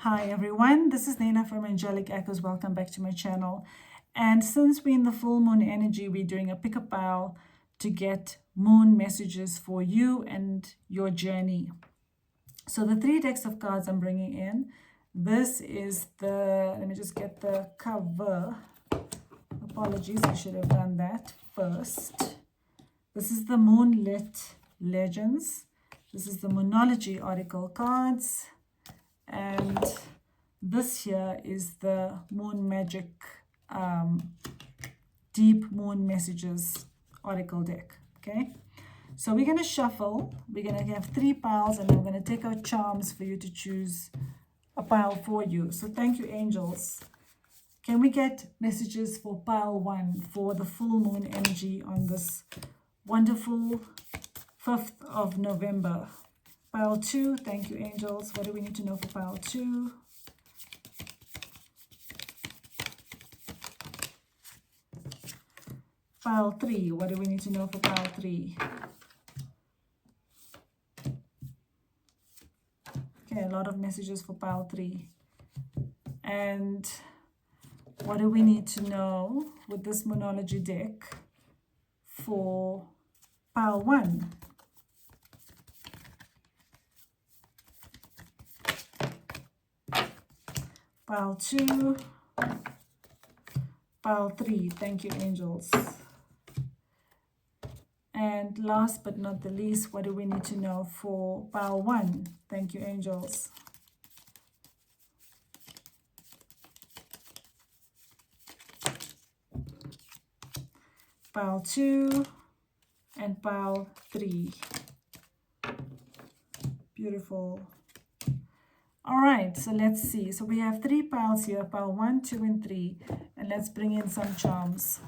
Hi everyone, this is Nina from Angelic Echoes. Welcome back to my channel. And since we're in the full moon energy, we're doing a pick-up pile to get moon messages for you and your journey. So the 3 decks of cards I'm bringing in, this is let me just get the cover. Apologies, I should have done that first. This is the Moonlit Legends. This is the Moonology Oracle cards. And this here is the Moon Magick Deep Moon Messages Oracle deck. Okay, so we're going to shuffle. We're going to have 3 piles, and I'm going to take out charms for you to choose a pile for you. So thank you, angels. Can we get messages for pile 1 for the full moon energy on this wonderful 5th of November? Pile 2, thank you, angels. What do we need to know for pile 2? Pile 3, what do we need to know for pile 3? Okay, a lot of messages for pile 3. And what do we need to know with this Moonology deck for pile 1? Pile 2, pile 3, thank you, angels. And last but not the least, what do we need to know for pile 1? Thank you, angels. Pile 2 and pile 3. Beautiful. All right, so let's see. So we have 3 piles here, pile 1, 2, and 3. And let's bring in some charms.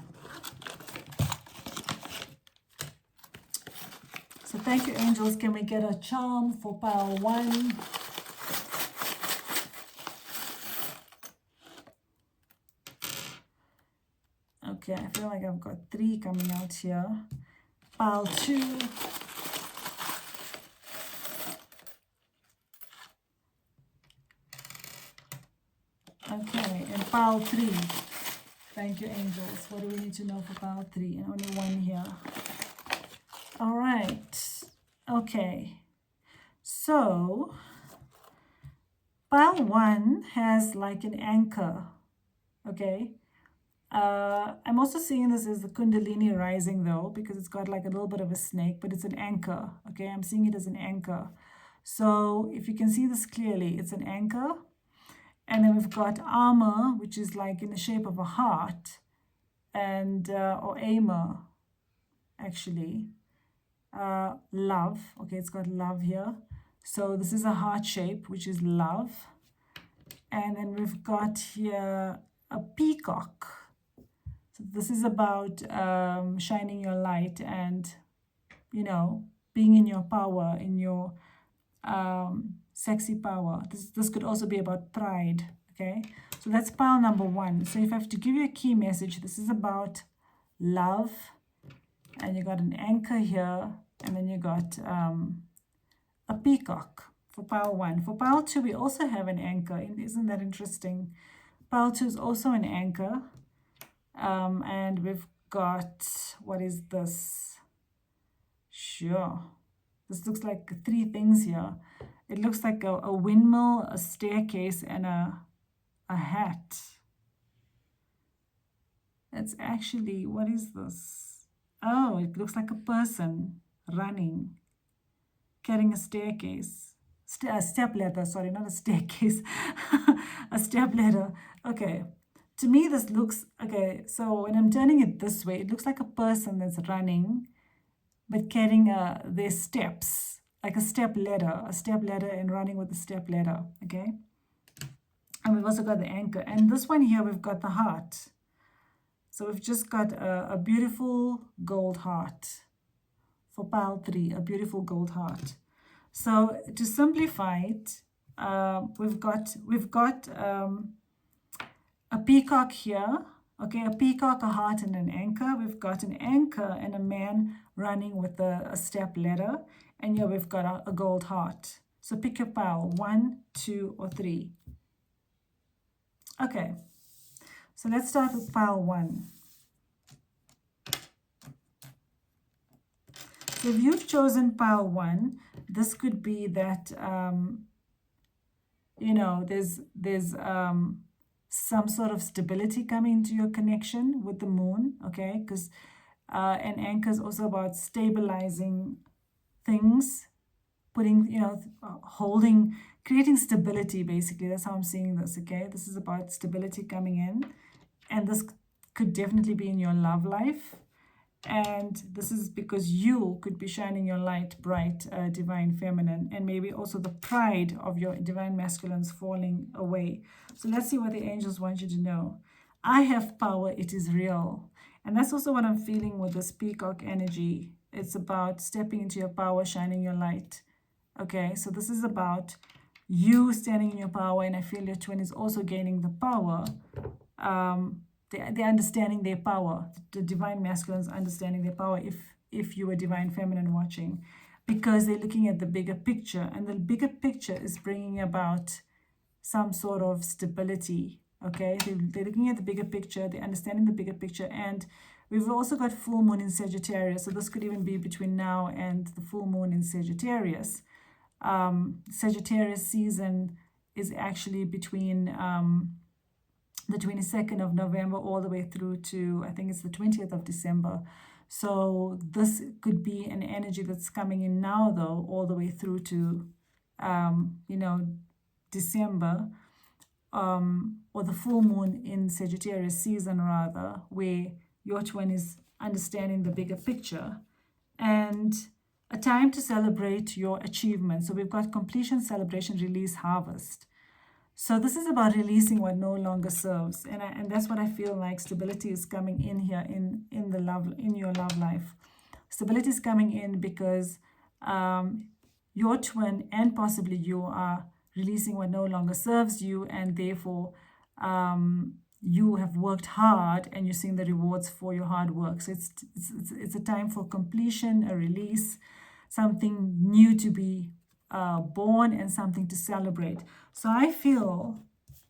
So thank you, angels. Can we get a charm for pile 1? Okay, I feel like I've got 3 coming out here. Pile 2. Okay, and pile 3. Thank you, angels. What do we need to know for pile 3? And only 1 here. All right. Okay. So, pile 1 has like an anchor. Okay. I'm also seeing this as the Kundalini rising though, because it's got like a little bit of a snake, but it's an anchor. Okay, I'm seeing it as an anchor. So if you can see this clearly, it's an anchor. And then we've got armor, which is like in the shape of a heart, and or aimer, actually. Love. Okay, it's got love here. So this is a heart shape, which is love. And then we've got here a peacock. So this is about shining your light and, you know, being in your power, in your sexy power. This could also be about pride. Okay, so that's pile number 1. So if I have to give you a key message, this is about love, and you got an anchor here, and then you got a peacock for pile 1. For pile 2, we also have an anchor. Isn't that interesting? Pile 2 is also an anchor. And we've got, what is this? Sure. This looks like 3 things here. It looks like a windmill, a staircase, and a hat. It's actually, what is this? Oh, it looks like a person running, carrying a staircase. A step ladder, sorry, not a staircase. A step ladder. Okay. To me, this looks, okay, so when I'm turning it this way, it looks like a person that's running, but carrying their steps, like a step ladder and running with a step ladder, okay? And we've also got the anchor. And this one here, we've got the heart. So we've just got a beautiful gold heart for pile 3, a beautiful gold heart. So to simplify it, we've got a peacock here, okay, a peacock, a heart, and an anchor. We've got an anchor and a man running with a step ladder, and here we've got a gold heart. So pick your pile, 1, 2, or 3. Okay, so let's start with pile 1. So if you've chosen pile 1, this could be that, you know, there's some sort of stability coming into your connection with the moon, okay? Because an anchor is also about stabilizing things, putting, you know, holding, creating stability, basically. That's how I'm seeing this, okay? This is about stability coming in, and this could definitely be in your love life. And this is because you could be shining your light bright, divine feminine, and maybe also the pride of your divine masculines falling away. So let's see what the angels want you to know. I have power, it is real. And that's also what I'm feeling with this peacock energy. It's about stepping into your power, shining your light. Okay, so this is about you standing in your power, and I feel your twin is also gaining the power. They're understanding their power. The divine masculines understanding their power, if you were divine feminine watching, because they're looking at the bigger picture, and the bigger picture is bringing about some sort of stability. Okay, they're looking at the bigger picture, they're understanding the bigger picture, and we've also got full moon in Sagittarius, so this could even be between now and the full moon in Sagittarius. Sagittarius season is actually between the 22nd of November all the way through to, I think it's the 20th of December. So this could be an energy that's coming in now, though, all the way through to, you know, December, or the full moon in Sagittarius season, rather, where your twin is understanding the bigger picture, and a time to celebrate your achievements. So we've got completion, celebration, release, harvest. So this is about releasing what no longer serves, and that's what I feel like stability is coming in here in your love life. Stability is coming in because your twin and possibly you are releasing what no longer serves you, and therefore you have worked hard and you're seeing the rewards for your hard work. So it's a time for completion, a release, something new to be born, and something to celebrate. So I feel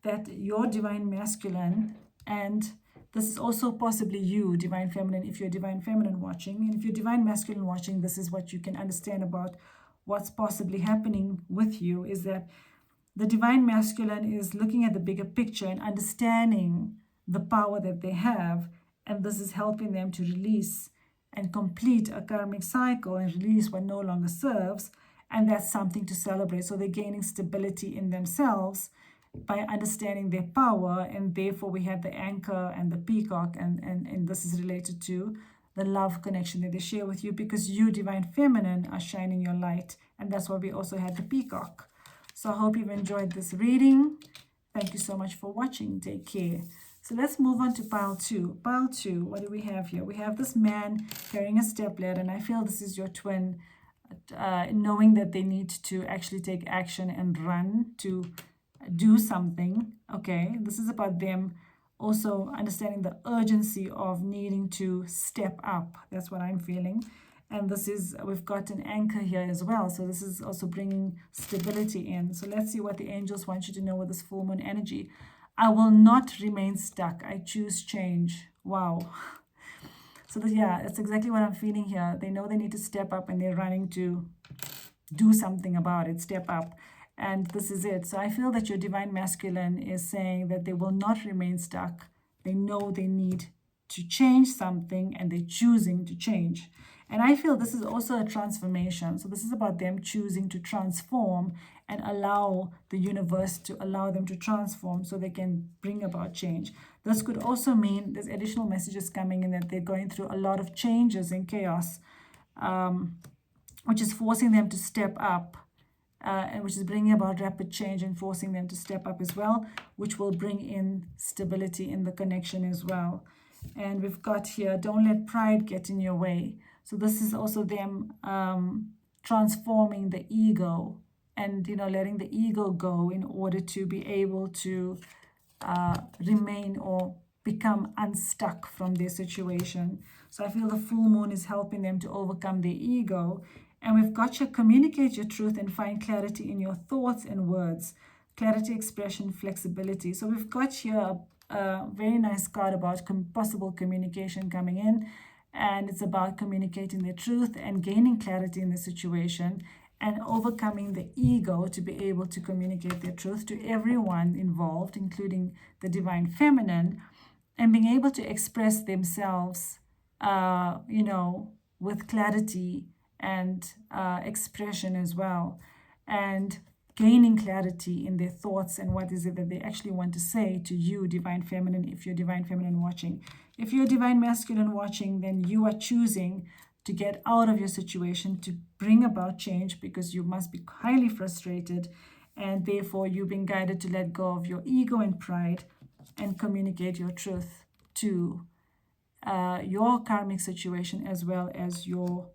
that your divine masculine, and this is also possibly you, divine feminine, if you're divine feminine watching, and if you're divine masculine watching, this is what you can understand about what's possibly happening with you, is that the divine masculine is looking at the bigger picture and understanding the power that they have, and this is helping them to release and complete a karmic cycle and release what no longer serves, and that's something to celebrate. So they're gaining stability in themselves by understanding their power, and therefore we have the anchor and the peacock, and this is related to the love connection that they share with you, because you, divine feminine, are shining your light, and that's why we also had the peacock. So I hope you've enjoyed this reading. Thank you so much for watching. Take care. So let's move on to pile 2. Pile 2, what do we have here? We have this man carrying a stepladder, and I feel this is your twin, knowing that they need to actually take action and run to do something. Okay, this is about them also understanding the urgency of needing to step up. That's what I'm feeling. And this is, we've got an anchor here as well. So this is also bringing stability in. So let's see what the angels want you to know with this full moon energy. I will not remain stuck. I choose change. Wow. So yeah, that's exactly what I'm feeling here. They know they need to step up, and they're running to do something about it, step up. And this is it. So I feel that your divine masculine is saying that they will not remain stuck. They know they need to change something, and they're choosing to change. And I feel this is also a transformation. So this is about them choosing to transform and allow the universe to allow them to transform so they can bring about change. This could also mean there's additional messages coming in that they're going through a lot of changes and chaos, which is forcing them to step up, and which is bringing about rapid change and forcing them to step up as well, which will bring in stability in the connection as well. And we've got here, don't let pride get in your way. So this is also them transforming the ego, and letting the ego go in order to be able to remain or become unstuck from their situation. So I feel the full moon is helping them to overcome their ego. And we've got you communicate your truth and find clarity in your thoughts and words. clarity, expression, flexibility. So we've got here a very nice card about possible communication coming in, and it's about communicating the truth and gaining clarity in the situation and overcoming the ego to be able to communicate their truth to everyone involved, including the divine feminine, and being able to express themselves, with clarity and expression as well, and gaining clarity in their thoughts and what is it that they actually want to say to you, divine feminine, if you're divine feminine watching. If you're divine masculine watching, then you are choosing to get out of your situation, to bring about change, because you must be highly frustrated, and therefore you've been guided to let go of your ego and pride and communicate your truth to your karmic situation as well as your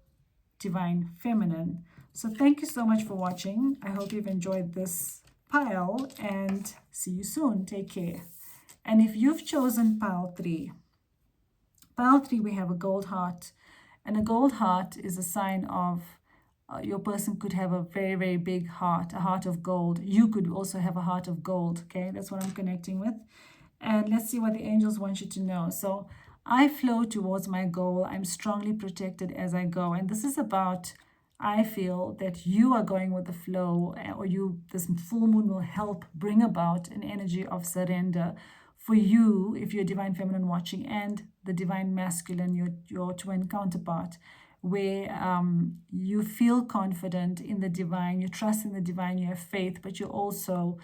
divine feminine. So thank you so much for watching. I hope you've enjoyed this pile, and see you soon. Take care. And if you've chosen pile 3, we have a gold heart, and a gold heart is a sign of your person could have a very, very big heart, a heart of gold. You could also have a heart of gold. Okay, that's what I'm connecting with. And let's see what the angels want you to know. So I flow towards my goal. I'm strongly protected as I go. And this is about, I feel that you are going with the flow, or this full moon will help bring about an energy of surrender for you, if you're divine feminine watching, and the divine masculine, your twin counterpart, where you feel confident in the divine, you trust in the divine, you have faith, but you're also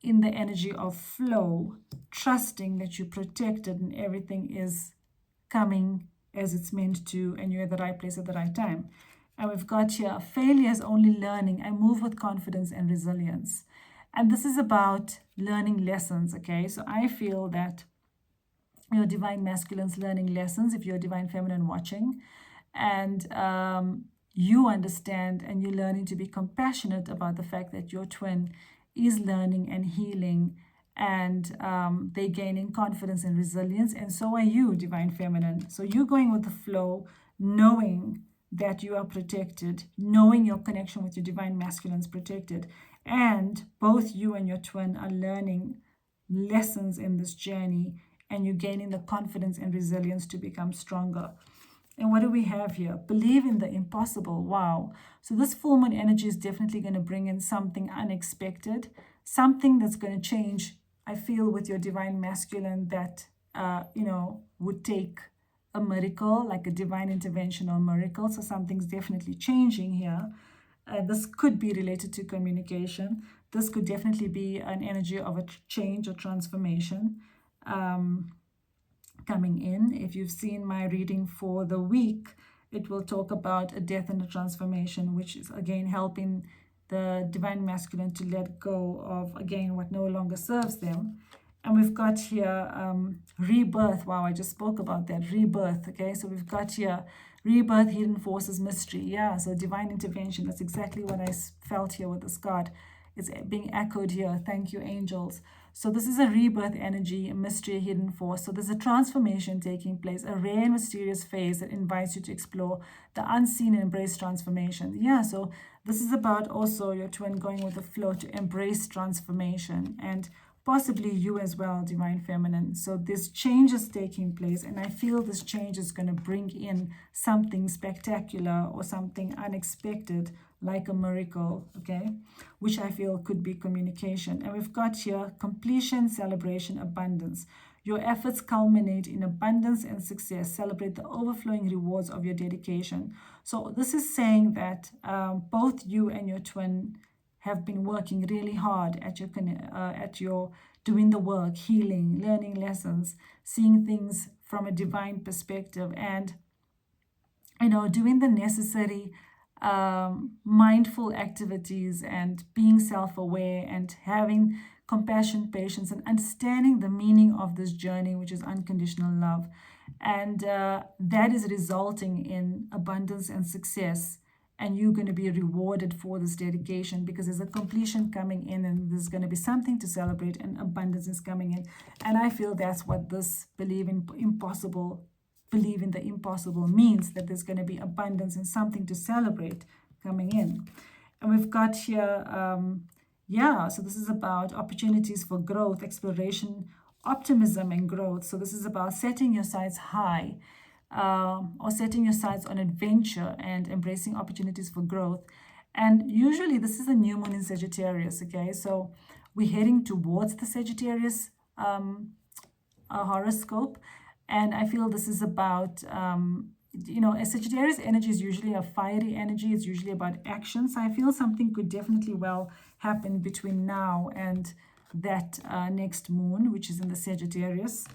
in the energy of flow, trusting that you're protected and everything is coming as it's meant to, and you're at the right place at the right time. And we've got here, failure is only learning. I move with confidence and resilience. And this is about learning lessons, okay? So I feel that your divine masculine's learning lessons, if you're divine feminine watching, and you understand and you're learning to be compassionate about the fact that your twin is learning and healing, and they're gaining confidence and resilience, and so are you, divine feminine. So you're going with the flow, knowing that you are protected, knowing your connection with your divine masculine is protected, and both you and your twin are learning lessons in this journey, and you're gaining the confidence and resilience to become stronger. And what do we have here? Believe in the impossible. Wow. So this full moon energy is definitely going to bring in something unexpected, something that's going to change, I feel, with your divine masculine, that, would take a miracle, like a divine intervention or miracle. So something's definitely changing here. This could be related to communication. This could definitely be an energy of a change or transformation coming in. If you've seen my reading for the week, it will talk about a death and a transformation, which is again helping the divine masculine to let go of, again, what no longer serves them. And we've got here rebirth. Wow, I just spoke about that. Rebirth. Okay, so we've got here rebirth, hidden forces, mystery. Yeah, so divine intervention. That's exactly what I felt here with this card. It's being echoed here. Thank you, angels. So this is a rebirth energy, a mystery, a hidden force. So there's a transformation taking place, a rare and mysterious phase that invites you to explore the unseen and embrace transformation. Yeah, so this is about also your twin going with the flow to embrace transformation, and possibly you as well, divine feminine. So this change is taking place, and I feel this change is going to bring in something spectacular or something unexpected, like a miracle, okay, which I feel could be communication. And we've got here completion, celebration, abundance. Your efforts culminate in abundance and success. Celebrate the overflowing rewards of your dedication. So this is saying that both you and your twin have been working really hard at your doing the work, healing, learning lessons, seeing things from a divine perspective, and doing the necessary mindful activities, and being self-aware, and having compassion, patience, and understanding the meaning of this journey, which is unconditional love. And that is resulting in abundance and success, and you're going to be rewarded for this dedication, because there's a completion coming in, and there's going to be something to celebrate, and abundance is coming in. And I feel that's what this believe in the impossible means, that there's going to be abundance and something to celebrate coming in. And we've got here yeah, so this is about opportunities for growth, exploration, optimism, and growth. So this is about setting your sights high, or setting your sights on adventure and embracing opportunities for growth. And usually, this is a new moon in Sagittarius, okay? So we're heading towards the Sagittarius horoscope. And I feel this is about, a Sagittarius energy is usually a fiery energy. It's usually about action. So I feel something could definitely well happen between now and that next moon, which is in the Sagittarius.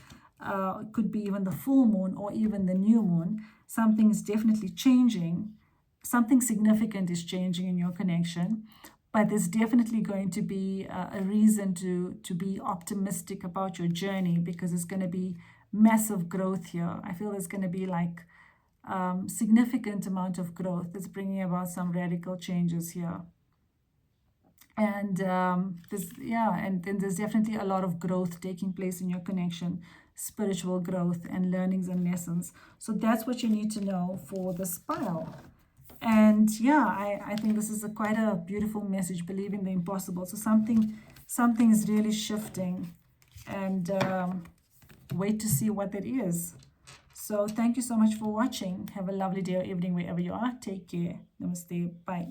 It could be even the full moon or even the new moon. Something is definitely changing. Something significant is changing in your connection, but there's definitely going to be a reason to be optimistic about your journey, because there's going to be massive growth here. I feel there's going to be like significant amount of growth that's bringing about some radical changes here. And and then there's definitely a lot of growth taking place in your connection, spiritual growth and learnings and lessons. So that's what you need to know for this pile. And yeah, I think this is quite a beautiful message, believing the impossible. So something is really shifting, and wait to see what that is. So thank you so much for watching. Have a lovely day or evening wherever you are. Take care. Namaste. Bye.